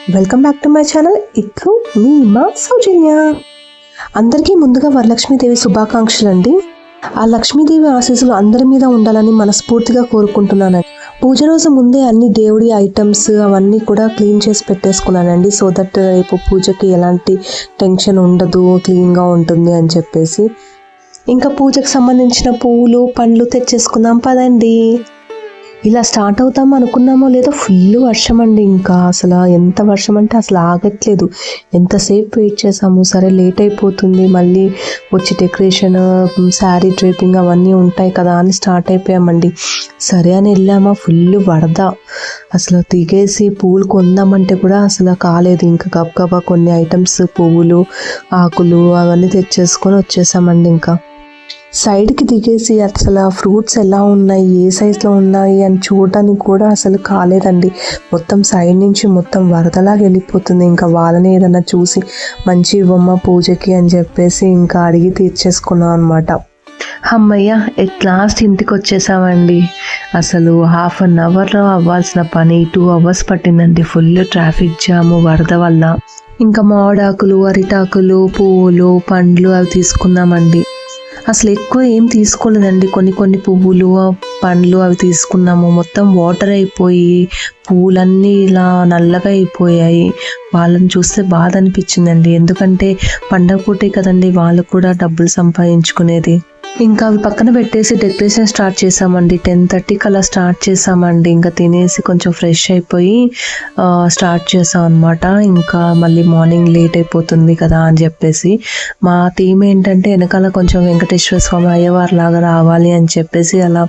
Welcome back to my channel. ఇట్లు మీ మా సౌజన్య. అందరికీ ముందుగా వరలక్ష్మీదేవి శుభాకాంక్షలు అండి. ఆ లక్ష్మీదేవి ఆశీస్సులు అందరి మీద ఉండాలని మనస్ఫూర్తిగా కోరుకుంటున్నానండి. పూజ రోజు ముందే అన్ని దేవుడి ఐటమ్స్ అవన్నీ కూడా క్లీన్ చేసి పెట్టేసుకున్నానండి. సో దట్ రేపు పూజకి ఎలాంటి టెన్షన్ ఉండదు, క్లీన్గా ఉంటుంది అని చెప్పేసి. ఇంకా పూజకు సంబంధించిన పువ్వులు పండ్లు తెచ్చేసుకుందాం పదండి. ఇలా స్టార్ట్ అవుతాం అనుకున్నామో లేదో ఫుల్ వర్షం అండి. ఇంకా అసలు ఎంత వర్షం అంటే అసలు ఆగట్లేదు. ఎంతసేపు వెయిట్ చేసాము, సరే లేట్ అయిపోతుంది, మళ్ళీ వచ్చి డెకరేషన్ శారీ డ్రేపింగ్ అవన్నీ ఉంటాయి కదా అని స్టార్ట్ అయిపోయామండి. సరే అని వెళ్ళామా, ఫుల్ వరద. అసలు దిగేసి పువ్వులు కొందామంటే కూడా అసలు కాలేదు. ఇంకా గబగబా కొన్ని ఐటమ్స్ పువ్వులు ఆకులు అవన్నీ తెచ్చేసుకొని వచ్చేసామండి. ఇంకా సైడ్కి దిగేసి అసలు ఫ్రూట్స్ ఎలా ఉన్నాయి, ఏ సైజులో ఉన్నాయి అని చూడడానికి కూడా అసలు కాలేదండి. మొత్తం సైడ్ నుంచి మొత్తం వరదలాగా వెళ్ళిపోతుంది. ఇంకా వాళ్ళని ఏదైనా చూసి మంచి ఇవ్వమ్మ పూజకి అని చెప్పేసి ఇంకా అడిగి తీర్చేసుకున్నాం అనమాట. అమ్మయ్య, ఎట్ లాస్ట్ ఇంటికి వచ్చేసామండి. అసలు ½ an hourలో అవ్వాల్సిన పని 2 hours పట్టిందండి. ఫుల్ ట్రాఫిక్ జాము వరద వల్ల. ఇంకా మామిడాకులు, అరిటాకులు, పువ్వులు, పండ్లు అవి తీసుకున్నామండి. అసలు ఎక్కువ ఏం తీసుకోలేదండి. కొన్ని పువ్వులు పండ్లు అవి తీసుకున్నాము. మొత్తం వాటర్ అయిపోయి పువ్వులన్నీ ఇలా నల్లగా అయిపోయాయి. వాళ్ళని చూస్తే బాధ అనిపించిందండి. ఎందుకంటే పండగ పూటే కదండి వాళ్ళు కూడా డబ్బులు సంపాదించుకునేది. ఇంకా అవి పక్కన పెట్టేసి డెకరేషన్ స్టార్ట్ చేసామండి. 10:30కి అలా స్టార్ట్ చేసామండి. ఇంకా తినేసి కొంచెం ఫ్రెష్ అయిపోయి స్టార్ట్ చేసాం అనమాట. ఇంకా మళ్ళీ మార్నింగ్ లేట్ అయిపోతుంది కదా అని చెప్పేసి మా థీమ్ ఏంటంటే వెనకాల కొంచెం వెంకటేశ్వర స్వామి అయ్యవారి లాగా రావాలి అని చెప్పేసి అలా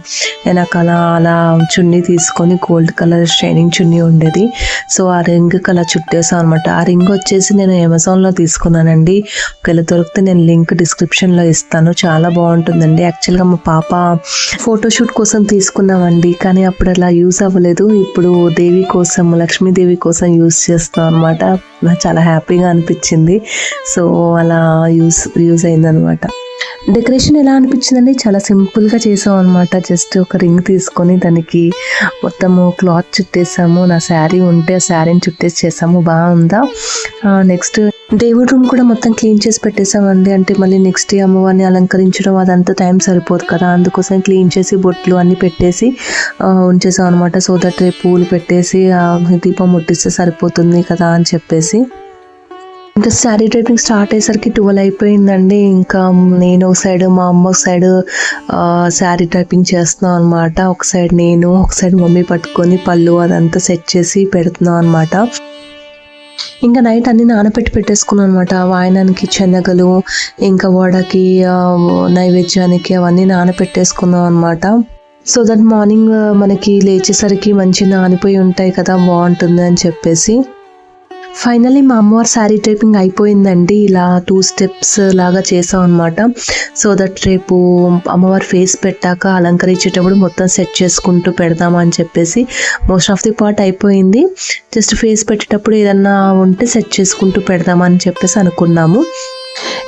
వెనకాల అలా చున్నీ తీసుకొని గోల్డ్ కలర్ షైనింగ్ చున్నీ ఉండేది. సో ఆ రింగ్ అలా చుట్టేసాం అనమాట. ఆ రింగ్ వచ్చేసి నేను అమెజాన్లో తీసుకున్నానండి. ఒకవేళ దొరికితే నేను లింక్ డిస్క్రిప్షన్లో ఇస్తాను. చాలా బాగుంటుంది. యాక్చువల్గా మా పాప ఫోటోషూట్ కోసం తీసుకున్నామండి, కానీ అప్పుడు అలా యూజ్ అవ్వలేదు. ఇప్పుడు దేవి కోసం, లక్ష్మీదేవి కోసం యూజ్ చేస్తాం అనమాట. నాకు చాలా హ్యాపీగా అనిపించింది. సో అలా యూజ్ అయిందనమాట. డెకరేషన్ ఎలా అనిపించిందండి, చాలా సింపుల్గా చేసాం అనమాట. జస్ట్ ఒక రింగ్ తీసుకొని దానికి మొత్తము క్లాత్ చుట్టేసాము. నా శారీ ఉంటే ఆ శారీని చుట్టేసి చేసాము. బాగుందా. నెక్స్ట్ దేవుడి రూమ్ కూడా మొత్తం క్లీన్ చేసి పెట్టేసామండి. అంటే మళ్ళీ నెక్స్ట్ డే అమ్మవారిని అలంకరించడం అదంతా టైం సరిపోదు కదా, అందుకోసం క్లీన్ చేసి బొట్లు అన్నీ పెట్టేసి ఉంచేసాం అనమాట. సో దట్ రేపు పూలు పెట్టేసి దీపం ముట్టిస్తే సరిపోతుంది కదా అని చెప్పేసి. ఇంకా శారీ డ్రైపింగ్ స్టార్ట్ అయ్యేసరికి 12 అయిపోయిందండి. ఇంకా నేను ఒక సైడ్, మా అమ్మ ఒక సైడ్ శారీ డ్రైపింగ్ చేస్తున్నాం అనమాట. ఒక సైడ్ నేను, ఒక సైడ్ మమ్మీ పట్టుకొని పళ్ళు అదంతా సెట్ చేసి పెడుతున్నాం అనమాట. ఇంకా నైట్ అన్ని నానబెట్టి పెట్టేసుకున్నాం అనమాట. వాయనానికి శనగలు, ఇంకా వడకి నైవేద్యానికి అవన్నీ నానబెట్టేసుకున్నాం అనమాట. సో దట్ మార్నింగ్ మనకి లేచేసరికి మంచి నానిపోయి ఉంటాయి కదా, బాగుంటుంది అని చెప్పేసి. ఫైనల్లీ మా అమ్మవారి శారీ డ్రైపింగ్ అయిపోయిందండి. ఇలా 2 steps లాగా చేసాం అనమాట. సో దట్ రేపు అమ్మవారి ఫేస్ పెట్టాక అలంకరించేటప్పుడు మొత్తం సెట్ చేసుకుంటూ పెడదామని చెప్పేసి మోస్ట్ ఆఫ్ ది పార్ట్ అయిపోయింది. జస్ట్ ఫేస్ పెట్టేటప్పుడు ఏదన్నా ఉంటే సెట్ చేసుకుంటూ పెడదామని చెప్పేసి అనుకున్నాము.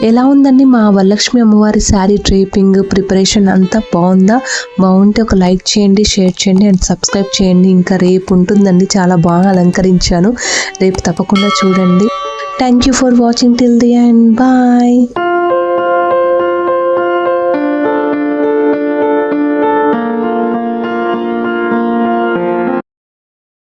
ఎలా ఉందండి మా వరలక్ష్మి అమ్మవారి శారీ డ్రేపింగ్ ప్రిపరేషన్ అంతా బాగుందా? బాగుంటే ఒక లైక్ చేయండి, షేర్ చేయండి అండ్ సబ్స్క్రైబ్ చేయండి. ఇంకా రేపు ఉంటుందండి, చాలా బాగా అలంకరించాను. రేపు తప్పకుండా చూడండి. Thank you for watching till the end. Bye.